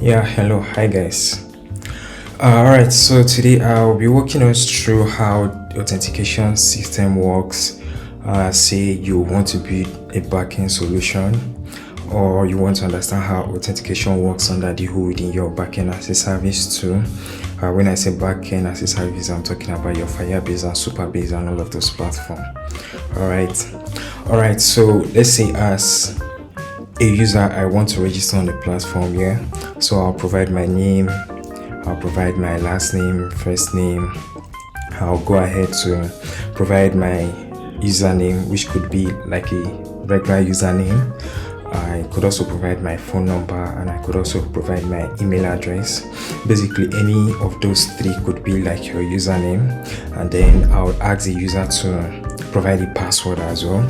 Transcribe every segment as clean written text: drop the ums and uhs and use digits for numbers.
Yeah, hello, hi guys. Alright, so today I'll be walking us through how the authentication system works. Say you want to build a backend solution, or you want to understand how authentication works under the hood in your backend as a service too. When I say backend as a service, I'm talking about your Firebase and Supabase and all of those platforms. Alright, so let's say as a user I want to register on the platform. Yeah, so I'll provide my name, I'll provide my last name, first name. I'll go ahead to provide my username, which could be like a regular username. I could also provide my phone number, and I could also provide my email address. Basically any of those three could be like your username, and then I would ask the user to provide a password as well.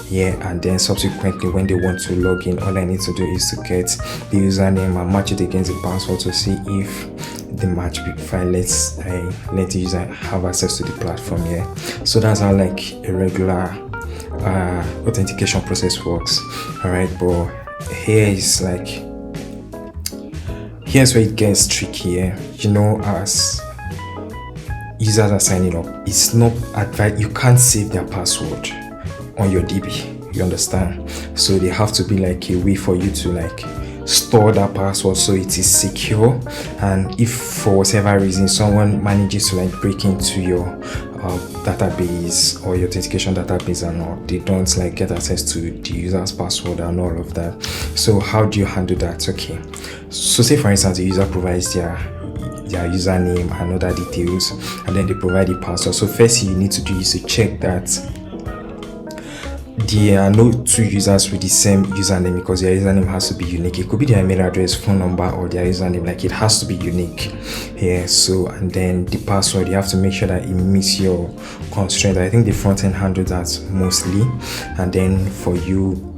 Yeah, and then subsequently when they want to log in, all I need to do is to get the username and match it against the password to see if the match file lets the user have access to the platform. Yeah, so that's how like a regular authentication process works. All right, but here's where it gets tricky. As users are signing up, it's not advised. You can't save their password on your DB, you understand? So they have to be like a way for you to like store that password so it is secure. And if for whatever reason someone manages to like break into your database or your authentication database and all, they don't like get access to the user's password and all of that. So how do you handle that? Okay, so say for instance the user provides their username and other details, and then they provide the password. So first you need to do is to check that there are no two users with the same username, because their username has to be unique. It could be their email address, phone number, or their username. Like it has to be unique. Yeah. So and then the password, you have to make sure that it meets your constraint. I think the front end handles that mostly. And then for you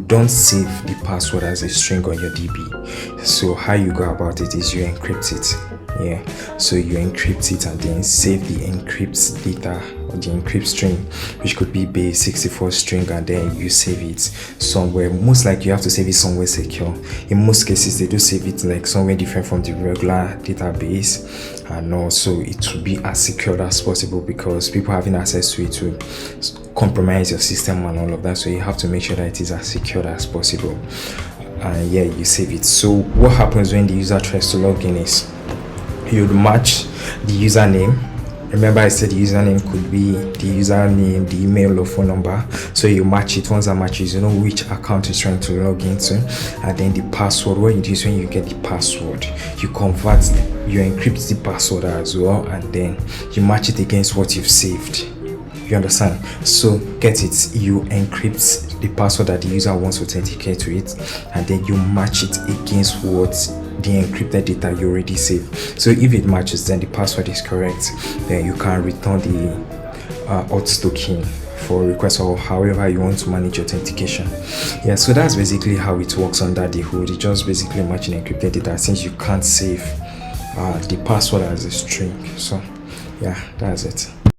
don't save the password as a string on your DB. So how you go about it is you encrypt it. Yeah, so you encrypt it and then save the encrypt data or the encrypt string, which could be base 64 string, and then you save it somewhere. Most likely you have to save it somewhere secure. In most cases they do save it like somewhere different from the regular database, and also it will be as secure as possible, because people having access to it will compromise your system and all of that. So you have to make sure that it is as secure as possible, and yeah, you save it. So what happens when the user tries to log in is you'd match the username. Remember I said the username could be the username, the email or phone number. So you match it. Once that matches, you know which account is trying to log into. And then the password, what you do is when you get the password, you encrypt the password as well, and then you match it against what you've saved. You understand? So get it, you encrypt the password that the user wants to authenticate to it, and then you match it against what the encrypted data you already saved. So if it matches, then the password is correct, then you can return the auth token for request, or however you want to manage authentication. Yeah, so that's basically how it works under the hood. It just basically matching encrypted data, since you can't save the password as a string. So yeah, that's it.